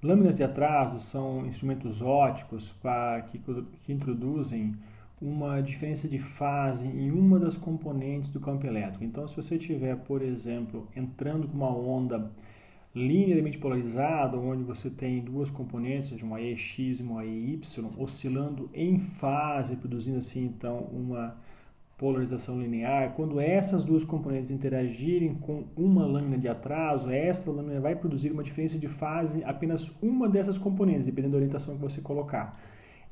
Lâminas de atraso são instrumentos óticos que introduzem uma diferença de fase em uma das componentes do campo elétrico. Então, se você tiver, por exemplo, entrando com uma onda linearmente polarizada, onde você tem duas componentes, seja uma EX e uma EY, oscilando em fase, produzindo assim então uma polarização linear, quando essas duas componentes interagirem com uma lâmina de atraso, essa lâmina vai produzir uma diferença de fase apenas uma dessas componentes, dependendo da orientação que você colocar.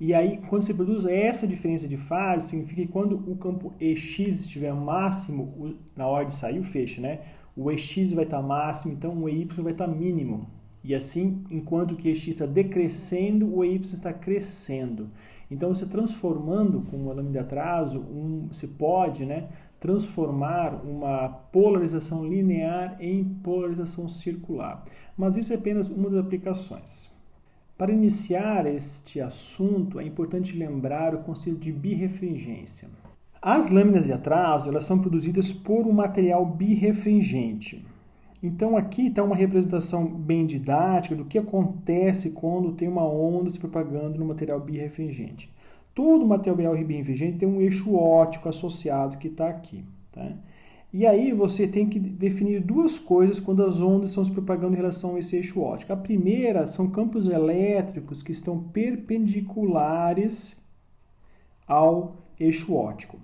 E aí, quando você produz essa diferença de fase, significa que quando o campo EX estiver máximo, na hora de sair o feixe, né? O EX vai estar máximo, então o EY vai estar mínimo. E assim, enquanto que o EX está decrescendo, o EY está crescendo. Então, você transformando com uma lâmina de atraso, você pode, né, transformar uma polarização linear em polarização circular. Mas isso é apenas uma das aplicações. Para iniciar este assunto, é importante lembrar o conceito de birrefringência. As lâminas de atraso, elas são produzidas por um material birrefringente. Então aqui está uma representação bem didática do que acontece quando tem uma onda se propagando no material birrefringente. Todo material birrefringente tem um eixo óptico associado que está aqui. Tá? E aí você tem que definir duas coisas quando as ondas estão se propagando em relação a esse eixo óptico. A primeira são campos elétricos que estão perpendiculares ao eixo óptico.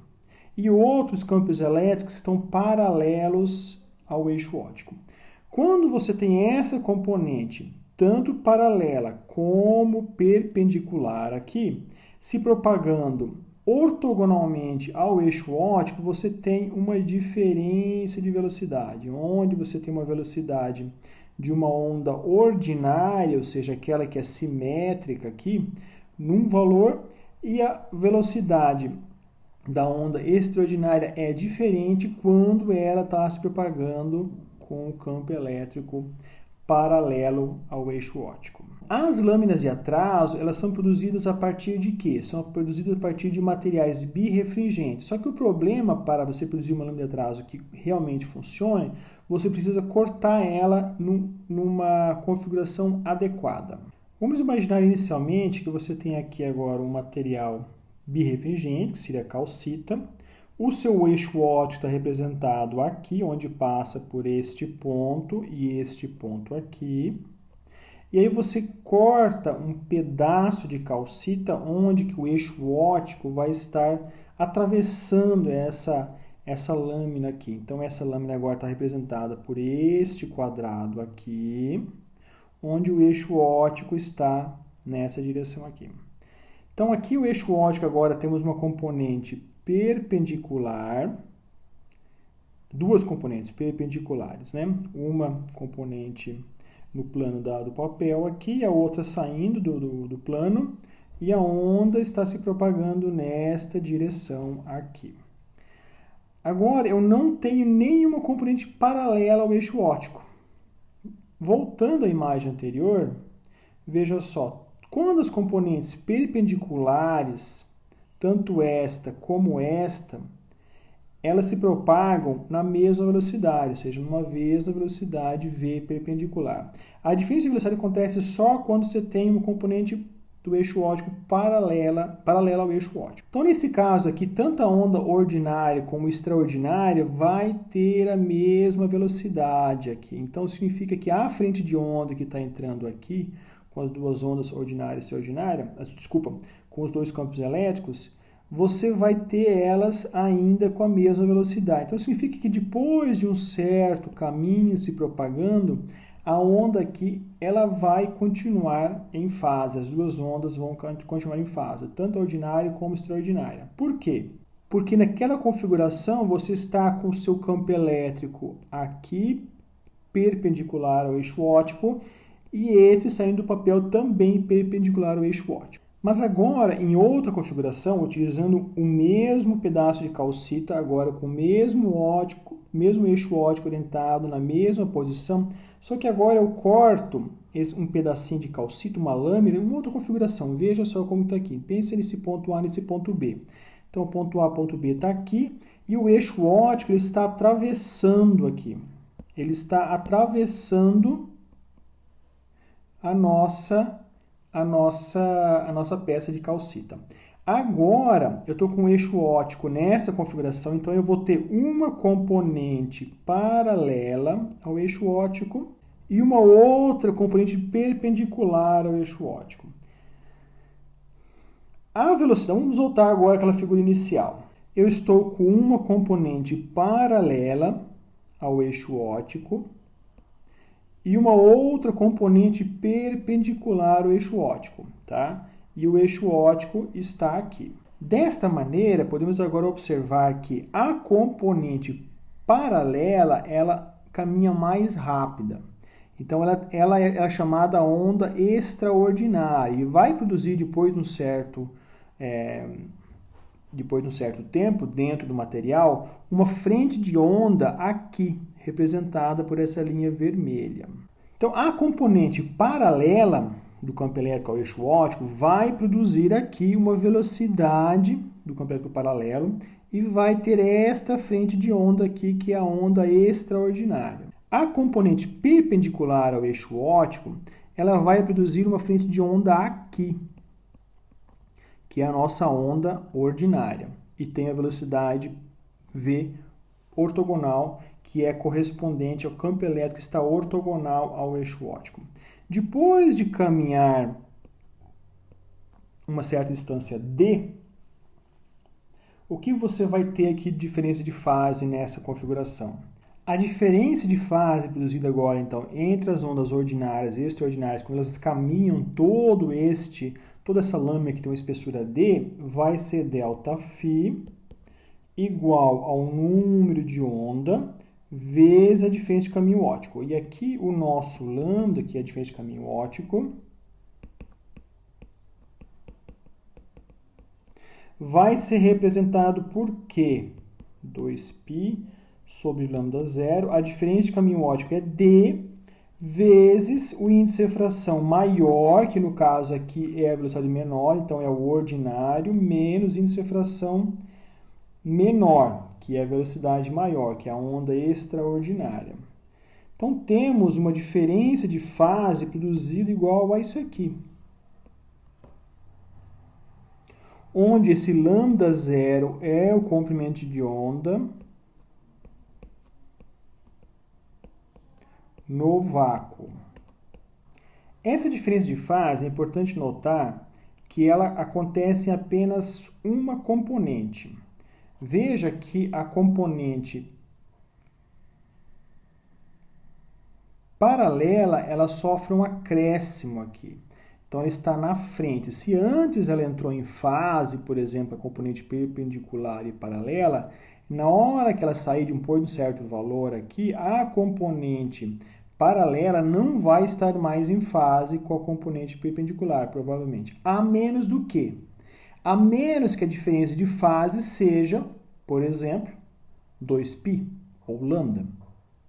E outros campos elétricos estão paralelos ao eixo óptico. Quando você tem essa componente, tanto paralela como perpendicular aqui, se propagando ortogonalmente ao eixo óptico, você tem uma diferença de velocidade, onde você tem uma velocidade de uma onda ordinária, ou seja, aquela que é simétrica aqui, num valor, e a velocidade da onda extraordinária é diferente quando ela está se propagando com o campo elétrico paralelo ao eixo óptico. As lâminas de atraso, elas são produzidas a partir de quê? São produzidas a partir de materiais birrefringentes. Só que o problema para você produzir uma lâmina de atraso que realmente funcione, você precisa cortar ela numa configuração adequada. Vamos imaginar inicialmente que você tem aqui agora um material birrefringente, que seria a calcita. O seu eixo óptico está representado aqui, onde passa por este ponto e este ponto aqui. E aí você corta um pedaço de calcita onde que o eixo óptico vai estar atravessando essa lâmina aqui. Então essa lâmina agora está representada por este quadrado aqui, onde o eixo óptico está nessa direção aqui. Então aqui o eixo óptico agora temos uma componente perpendicular, duas componentes perpendiculares, né? Uma componente no plano do papel aqui, a outra saindo do plano, e a onda está se propagando nesta direção aqui. Agora, eu não tenho nenhuma componente paralela ao eixo óptico. Voltando à imagem anterior, veja só, quando as componentes perpendiculares, tanto esta como esta, elas se propagam na mesma velocidade, ou seja, numa vez na velocidade v perpendicular. A diferença de velocidade acontece só quando você tem uma componente do eixo óptico paralela ao eixo óptico. Então, nesse caso aqui, tanto a onda ordinária como extraordinária vai ter a mesma velocidade aqui. Então, significa que a frente de onda que está entrando aqui, com as duas ondas ordinária e extraordinária, com os dois campos elétricos, você vai ter elas ainda com a mesma velocidade. Então, significa que depois de um certo caminho se propagando, a onda aqui ela vai continuar em fase. As duas ondas vão continuar em fase, tanto a ordinária como a extraordinária. Por quê? Porque naquela configuração você está com o seu campo elétrico aqui perpendicular ao eixo óptico e esse saindo do papel também perpendicular ao eixo óptico. Mas agora, em outra configuração, utilizando o mesmo pedaço de calcita, agora com o mesmo eixo óptico orientado na mesma posição, só que agora eu corto um pedacinho de calcita, uma lâmina, em outra configuração. Veja só como está aqui. Pensa nesse ponto A, nesse ponto B. Então, o ponto A, ponto B está aqui, e o eixo óptico ele está atravessando aqui. Ele está atravessando a nossa peça de calcita. Agora, eu estou com o eixo óptico nessa configuração, então eu vou ter uma componente paralela ao eixo óptico e uma outra componente perpendicular ao eixo óptico. A velocidade, vamos voltar agora àquela figura inicial. Eu estou com uma componente paralela ao eixo óptico e uma outra componente perpendicular ao eixo óptico, tá? E o eixo óptico está aqui. Desta maneira, podemos agora observar que a componente paralela, ela caminha mais rápida. Então, ela é chamada onda extraordinária e vai produzir depois de um certo tempo, dentro do material, uma frente de onda aqui, representada por essa linha vermelha. Então, a componente paralela do campo elétrico ao eixo óptico vai produzir aqui uma velocidade do campo elétrico paralelo e vai ter esta frente de onda aqui, que é a onda extraordinária. A componente perpendicular ao eixo óptico, ela vai produzir uma frente de onda aqui, que é a nossa onda ordinária, e tem a velocidade V ortogonal, que é correspondente ao campo elétrico que está ortogonal ao eixo óptico. Depois de caminhar uma certa distância D, o que você vai ter aqui de diferença de fase nessa configuração? A diferença de fase produzida agora, então, entre as ondas ordinárias e extraordinárias, quando elas caminham toda essa lâmina que tem uma espessura D, vai ser ΔΦ igual ao número de onda vezes a diferença de caminho óptico. E aqui o nosso lambda, que é a diferença de caminho óptico, vai ser representado por Q, 2π sobre lambda zero. A diferença de caminho óptico é D, vezes o índice de refração maior, que no caso aqui é a velocidade menor, então é o ordinário, menos o índice de refração menor, que é a velocidade maior, que é a onda extraordinária. Então, temos uma diferença de fase produzida igual a isso aqui, onde esse lambda zero é o comprimento de onda no vácuo. Essa diferença de fase é importante notar que ela acontece em apenas uma componente. Veja que a componente paralela, ela sofre um acréscimo aqui. Então, ela está na frente. Se antes ela entrou em fase, por exemplo, a componente perpendicular e paralela, na hora que ela sair de um certo valor aqui, a componente paralela não vai estar mais em fase com a componente perpendicular, provavelmente. A menos do que? A menos que a diferença de fase seja, por exemplo, 2π ou lambda.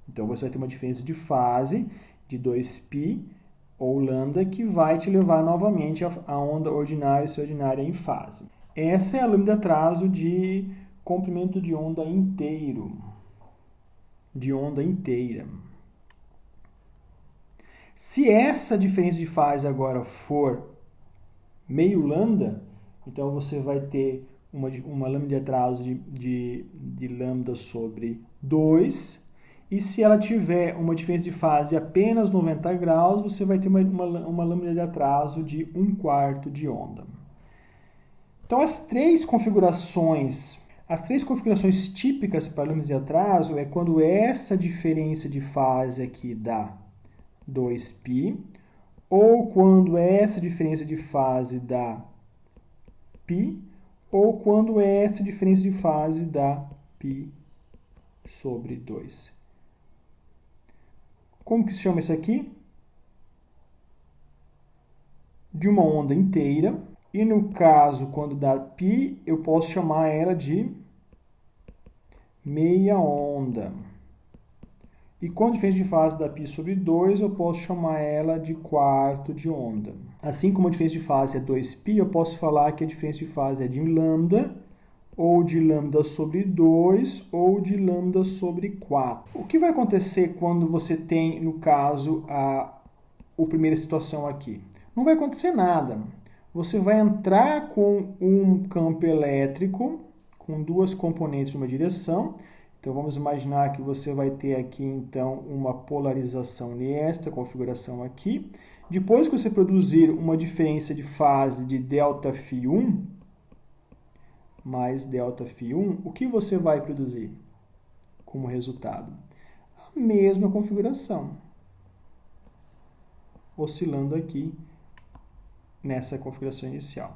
Então, você vai ter uma diferença de fase de 2π ou lambda que vai te levar novamente a onda ordinária e extraordinária em fase. Essa é a lâmina de atraso de comprimento de onda inteiro, de onda inteira. Se essa diferença de fase agora for meio lambda, então você vai ter uma lâmina de atraso de lambda sobre 2, e se ela tiver uma diferença de fase de apenas 90 graus, você vai ter uma lâmina de atraso de 1/4 de onda. Então, as três configurações típicas para lâminas de atraso é quando essa diferença de fase aqui dá 2π, ou quando essa diferença de fase dá π, ou quando essa diferença de fase dá π sobre 2. Como que se chama isso aqui? De uma onda inteira. E no caso, quando dá π, eu posso chamar ela de meia onda. E quando a diferença de fase dá π sobre 2, eu posso chamar ela de quarto de onda. Assim como a diferença de fase é 2π, eu posso falar que a diferença de fase é de lambda, ou de lambda sobre 2, ou de lambda sobre 4. O que vai acontecer quando você tem, no caso, a primeira situação aqui? Não vai acontecer nada. Você vai entrar com um campo elétrico com duas componentes de uma direção. Então, vamos imaginar que você vai ter aqui, então, uma polarização nesta configuração aqui. Depois que você produzir uma diferença de fase de ΔΦ1 mais ΔΦ1, o que você vai produzir como resultado? A mesma configuração, oscilando aqui nessa configuração inicial.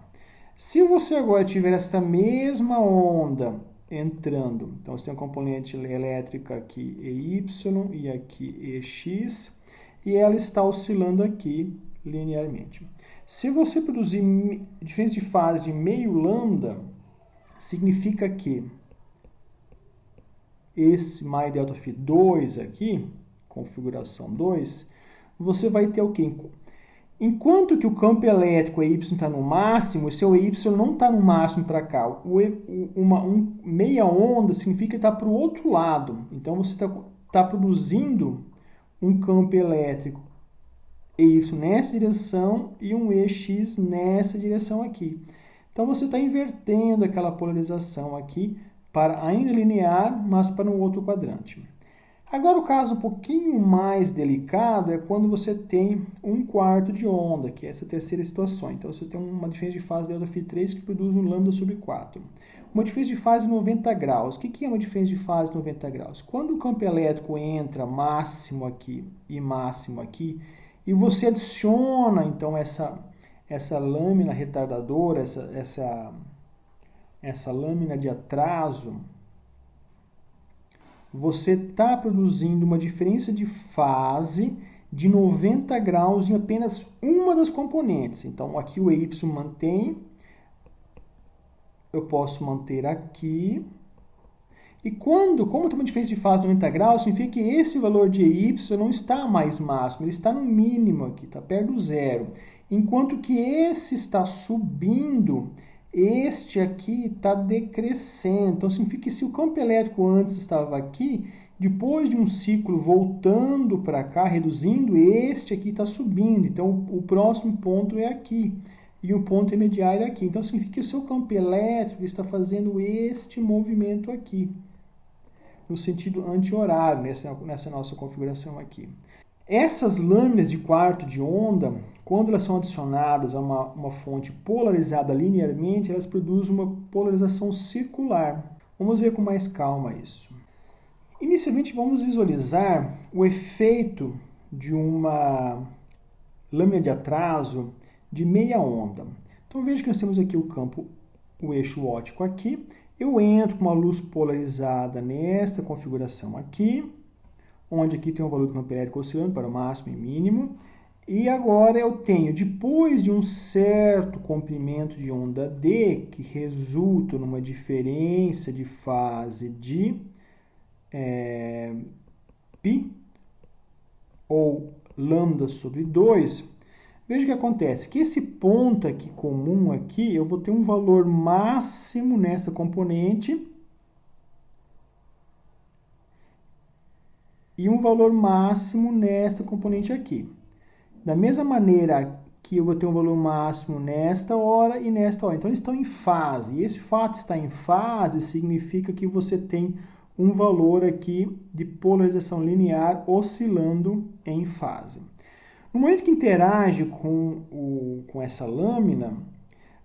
Se você agora tiver esta mesma onda entrando, então você tem uma componente elétrica aqui EY e aqui EX, e ela está oscilando aqui linearmente. Se você produzir diferença de fase de meio lambda, significa que esse mais ΔΦ2 aqui, configuração 2, você vai ter o quê? Enquanto que o campo elétrico EY está no máximo, o seu EY não está no máximo para cá. Meia onda significa que está para o outro lado. Então, você está produzindo um campo elétrico EY nessa direção e um EX nessa direção aqui. Então, você está invertendo aquela polarização aqui para ainda linear, mas para um outro quadrante. Agora, o caso um pouquinho mais delicado é quando você tem um quarto de onda, que é essa terceira situação. Então, você tem uma diferença de fase ΔΦ3 que produz um lambda sobre 4. Uma diferença de fase 90 graus. O que é uma diferença de fase 90 graus? Quando o campo elétrico entra máximo aqui e máximo aqui, e você adiciona, então, essa lâmina retardadora, essa lâmina de atraso, você está produzindo uma diferença de fase de 90 graus em apenas uma das componentes. Então, aqui o EY mantém, eu posso manter aqui. E como tem uma diferença de fase de 90 graus, significa que esse valor de EY não está mais máximo, ele está no mínimo aqui, está perto do zero. Enquanto que esse está subindo, este aqui está decrescendo. Então, significa que se o campo elétrico antes estava aqui, depois de um ciclo voltando para cá, reduzindo, este aqui está subindo. Então, o próximo ponto é aqui. E o ponto intermediário é aqui. Então, significa que o seu campo elétrico está fazendo este movimento aqui, no sentido anti-horário, nessa nossa configuração aqui. Essas lâminas de quarto de onda, quando elas são adicionadas a uma fonte polarizada linearmente, elas produzem uma polarização circular. Vamos ver com mais calma isso. Inicialmente, vamos visualizar o efeito de uma lâmina de atraso de meia onda. Então, veja que nós temos aqui o eixo óptico aqui. Eu entro com uma luz polarizada nessa configuração aqui, onde aqui tem um valor do campo elétrico oscilando para o máximo e mínimo. E agora eu tenho, depois de um certo comprimento de onda D, que resulta numa diferença de fase de π, ou lambda sobre 2, veja o que acontece, que esse ponto aqui comum aqui, eu vou ter um valor máximo nessa componente e um valor máximo nessa componente aqui. Da mesma maneira que eu vou ter um valor máximo nesta hora e nesta hora. Então, eles estão em fase. E esse fato de estar em fase significa que você tem um valor aqui de polarização linear oscilando em fase. No momento que interage com essa lâmina,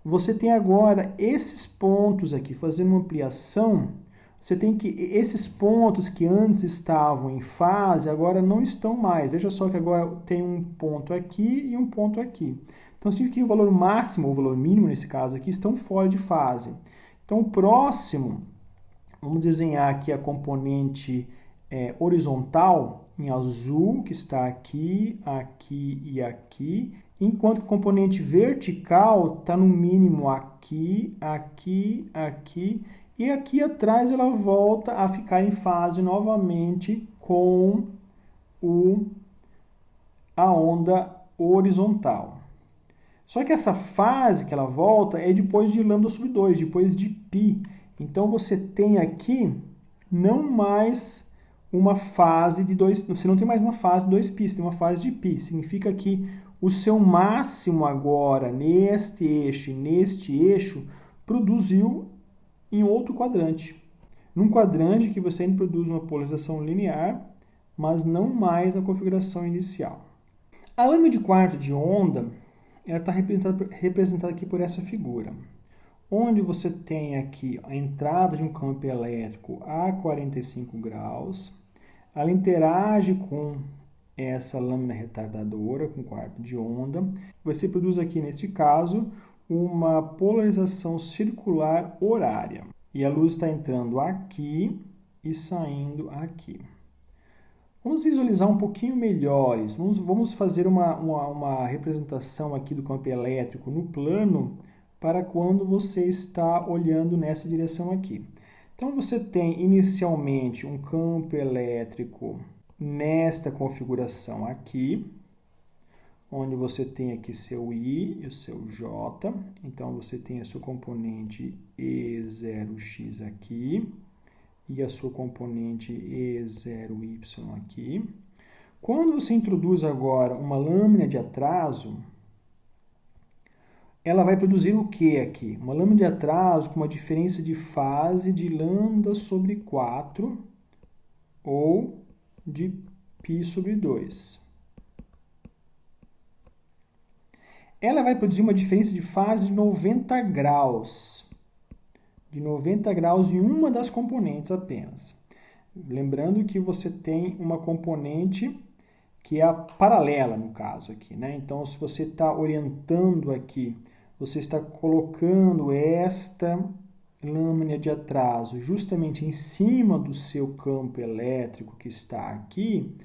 você tem agora esses pontos aqui, fazendo uma ampliação. Você tem que esses pontos que antes estavam em fase, agora não estão mais. Veja só que agora tem um ponto aqui e um ponto aqui. Então, significa que o valor máximo ou o valor mínimo, nesse caso aqui, estão fora de fase. Então, o próximo, vamos desenhar aqui a componente horizontal em azul, que está aqui, aqui e aqui, enquanto que a componente vertical está no mínimo aqui, aqui, aqui, e aqui atrás ela volta a ficar em fase novamente com a onda horizontal. Só que essa fase que ela volta é depois de lambda sobre 2, depois de π. Então, você tem aqui não mais uma fase de 2, você não tem mais uma fase de 2π, você tem uma fase de π. Significa que o seu máximo agora, neste eixo e neste eixo, produziu em outro quadrante. Num quadrante que você ainda produz uma polarização linear, mas não mais na configuração inicial. A lâmina de quarto de onda, ela está representada aqui por essa figura, onde você tem aqui a entrada de um campo elétrico a 45 graus, ela interage com essa lâmina retardadora, com quarto de onda. Você produz aqui, nesse caso, uma polarização circular horária. E a luz está entrando aqui e saindo aqui. Vamos visualizar um pouquinho melhores. Vamos fazer uma representação aqui do campo elétrico no plano para quando você está olhando nessa direção aqui. Então, você tem inicialmente um campo elétrico nesta configuração aqui, onde você tem aqui seu I e o seu J. Então, você tem a sua componente E0x aqui e a sua componente E0y aqui. Quando você introduz agora uma lâmina de atraso, ela vai produzir o que aqui? Uma lâmina de atraso com uma diferença de fase de lambda sobre 4 ou de π sobre 2. Ela vai produzir uma diferença de fase de 90 graus. De 90 graus em uma das componentes apenas. Lembrando que você tem uma componente que é a paralela, no caso aqui, né? Então, se você está orientando aqui, você está colocando esta lâmina de atraso justamente em cima do seu campo elétrico que está aqui.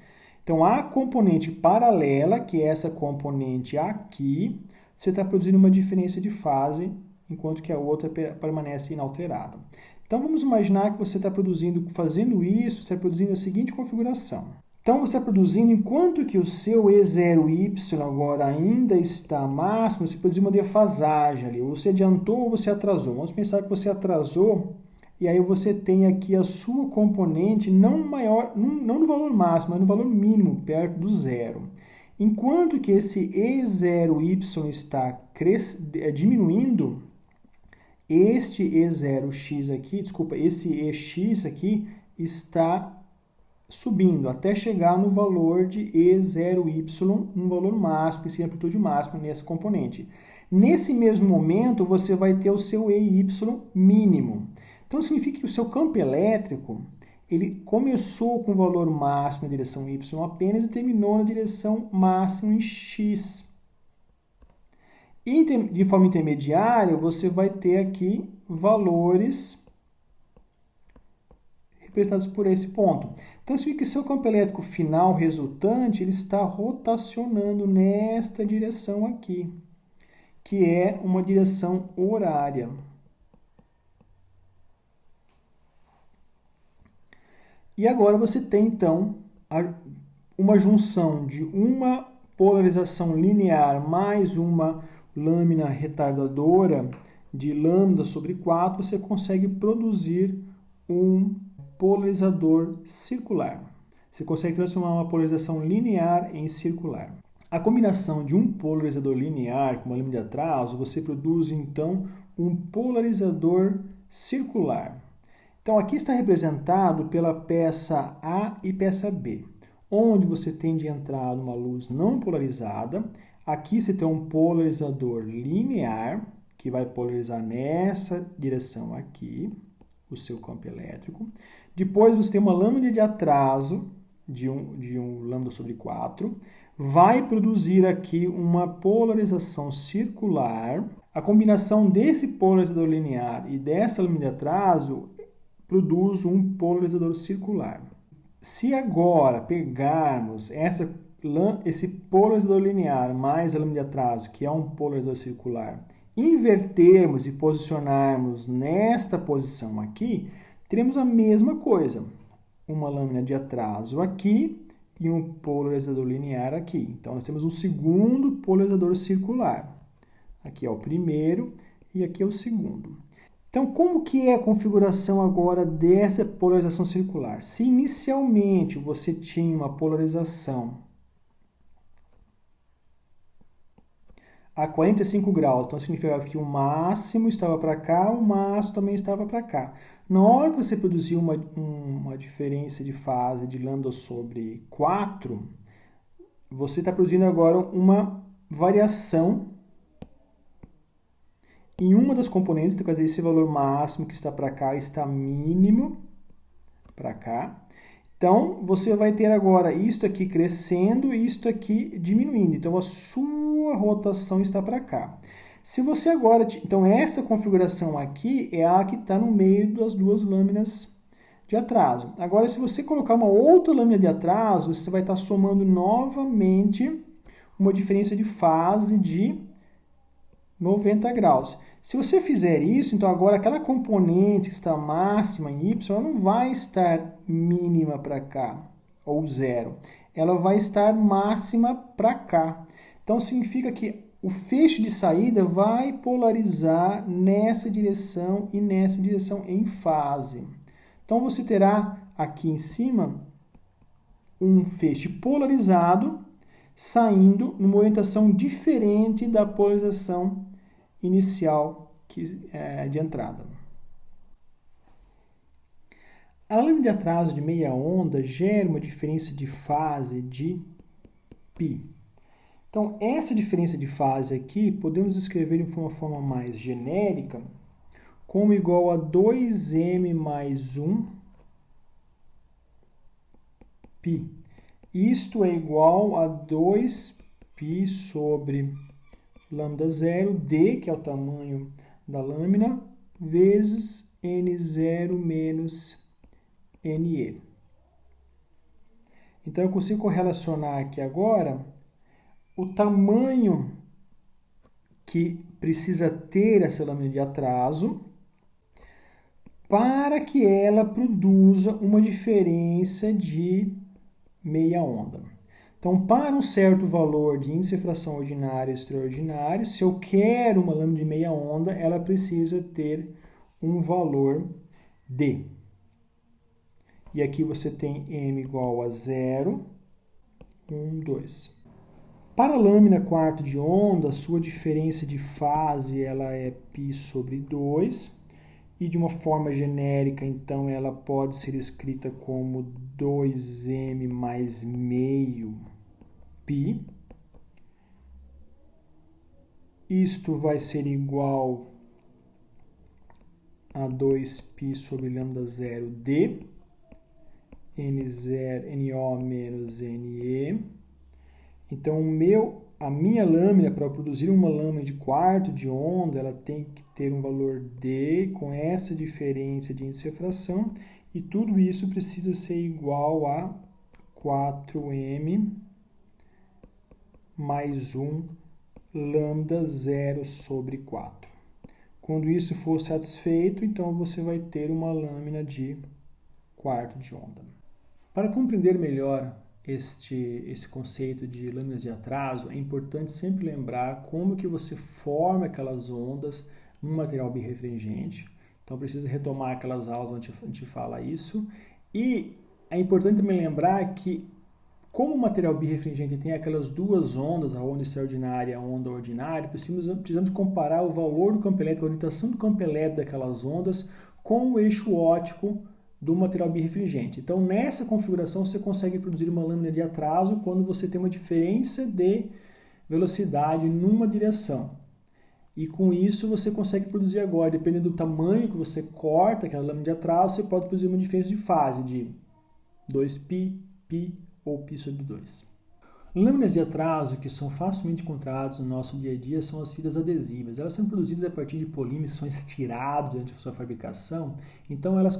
Então, a componente paralela, que é essa componente aqui, você está produzindo uma diferença de fase, enquanto que a outra permanece inalterada. Então, vamos imaginar que você está fazendo isso, você está produzindo a seguinte configuração. Então, você está produzindo, enquanto que o seu E0y agora ainda está máximo, você produziu uma defasagem ali. Ou você adiantou ou você atrasou. Vamos pensar que você atrasou, e aí você tem aqui a sua componente não no valor máximo, mas no valor mínimo, perto do zero. Enquanto que esse E0y está diminuindo, este E0x aqui, esse EX aqui está subindo até chegar no valor de E0y, um valor máximo, esse amplitude máxima nessa componente. Nesse mesmo momento, você vai ter o seu EY mínimo. Então, significa que o seu campo elétrico, ele começou com o valor máximo na direção Y apenas e terminou na direção máxima em X. E de forma intermediária, você vai ter aqui valores representados por esse ponto. Então, significa que seu campo elétrico final resultante ele está rotacionando nesta direção aqui, que é uma direção horária. E agora você tem, então, uma junção de uma polarização linear mais uma lâmina retardadora de lambda sobre 4, você consegue produzir um polarizador circular. Você consegue transformar uma polarização linear em circular. A combinação de um polarizador linear com uma lâmina de atraso, você produz, então, um polarizador circular. Então, aqui está representado pela peça A e peça B, onde você tem de entrada uma luz não polarizada. Aqui você tem um polarizador linear, que vai polarizar nessa direção aqui, o seu campo elétrico. Depois você tem uma lâmina de atraso de um lambda sobre 4. Vai produzir aqui uma polarização circular. A combinação desse polarizador linear e dessa lâmina de atraso produz um polarizador circular. Se agora pegarmos esse polarizador linear mais a lâmina de atraso, que é um polarizador circular, invertermos e posicionarmos nesta posição aqui, teremos a mesma coisa. Uma lâmina de atraso aqui e um polarizador linear aqui. Então, nós temos um segundo polarizador circular. Aqui é o primeiro e aqui é o segundo. Então, como que é a configuração agora dessa polarização circular? Se inicialmente você tinha uma polarização a 45 graus, então significava que o máximo estava para cá, o máximo também estava para cá. Na hora que você produziu uma diferença de fase de lambda sobre 4, você está produzindo agora uma variação em uma das componentes, então, quer dizer, esse valor máximo que está para cá está mínimo para cá. Então, você vai ter agora isto aqui crescendo e isto aqui diminuindo. Então, a sua rotação está para cá. Se você agora... Então, essa configuração aqui é a que está no meio das duas lâminas de atraso. Agora, se você colocar uma outra lâmina de atraso, você vai estar somando novamente uma diferença de fase de 90 graus. Se você fizer isso, então agora aquela componente que está máxima em Y, ela não vai estar mínima para cá, ou zero. Ela vai estar máxima para cá. Então significa que o feixe de saída vai polarizar nessa direção e nessa direção em fase. Então você terá aqui em cima um feixe polarizado saindo numa orientação diferente da polarização inicial de entrada. A lâmina de atraso de meia onda gera uma diferença de fase de π. Então, essa diferença de fase aqui, podemos escrever de uma forma mais genérica, como igual a 2m mais 1 π. Isto é igual a 2π sobre lambda 0, D, que é o tamanho da lâmina, vezes N0 menos NE. Então, eu consigo correlacionar aqui agora o tamanho que precisa ter essa lâmina de atraso para que ela produza uma diferença de meia onda. Então, para um certo valor de índice de fração ordinário e extraordinário, se eu quero uma lâmina de meia onda, ela precisa ter um valor D. E aqui você tem M igual a 0, 1, 2. Para a lâmina quarto de onda, sua diferença de fase ela é π sobre 2. E de uma forma genérica, então, ela pode ser escrita como 2m mais meio π. Isto vai ser igual a 2π sobre lambda 0 d, NO menos NE. Então, a minha lâmina, para produzir uma lâmina de quarto de onda, ela tem que ter um valor D com essa diferença de índice de refração, e tudo isso precisa ser igual a 4m mais 1 lambda 0 sobre 4. Quando isso for satisfeito, então você vai ter uma lâmina de quarto de onda. Para compreender melhor esse conceito de lâminas de atraso, é importante sempre lembrar como que você forma aquelas ondas num material birrefringente. Então, precisa retomar aquelas aulas onde a gente fala isso. E é importante também lembrar que, como o material birrefringente tem aquelas duas ondas, a onda extraordinária e a onda ordinária, precisamos comparar o valor do campo elétrico, a orientação do campo elétrico daquelas ondas com o eixo óptico do material birrefringente. Então, nessa configuração, você consegue produzir uma lâmina de atraso quando você tem uma diferença de velocidade numa direção. E com isso, você consegue produzir agora, dependendo do tamanho que você corta aquela lâmina de atraso, você pode produzir uma diferença de fase de 2π, π ou π sobre 2. Lâminas de atraso que são facilmente encontradas no nosso dia a dia são as fitas adesivas. Elas são produzidas a partir de polímeros que são estirados durante a sua fabricação, então elas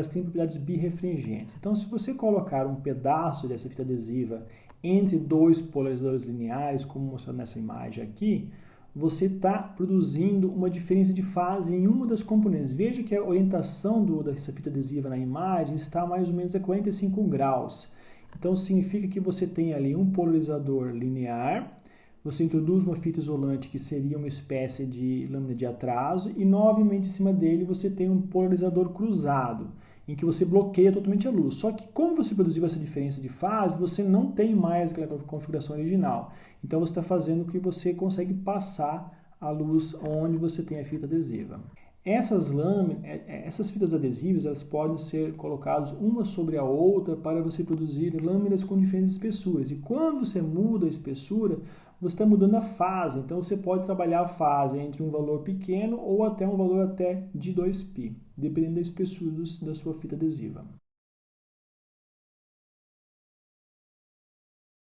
têm propriedades birrefringentes. Então, se você colocar um pedaço dessa fita adesiva entre dois polarizadores lineares, como mostrado nessa imagem aqui, você está produzindo uma diferença de fase em uma das componentes. Veja que a orientação dessa fita adesiva na imagem está mais ou menos a 45 graus. Então, significa que você tem ali um polarizador linear você introduz uma fita isolante que seria uma espécie de lâmina de atraso e novamente em cima dele você tem um polarizador cruzado, em que você bloqueia totalmente a luz. Só que como você produziu essa diferença de fase, você não tem mais aquela configuração original. Então você está fazendo com que você consegue passar a luz onde você tem a fita adesiva. Essas fitas adesivas, elas podem ser colocadas uma sobre a outra para você produzir lâminas com diferentes espessuras. E quando você muda a espessura, você está mudando a fase. Então você pode trabalhar a fase entre um valor pequeno ou até um valor até de 2π, dependendo da espessura da sua fita adesiva.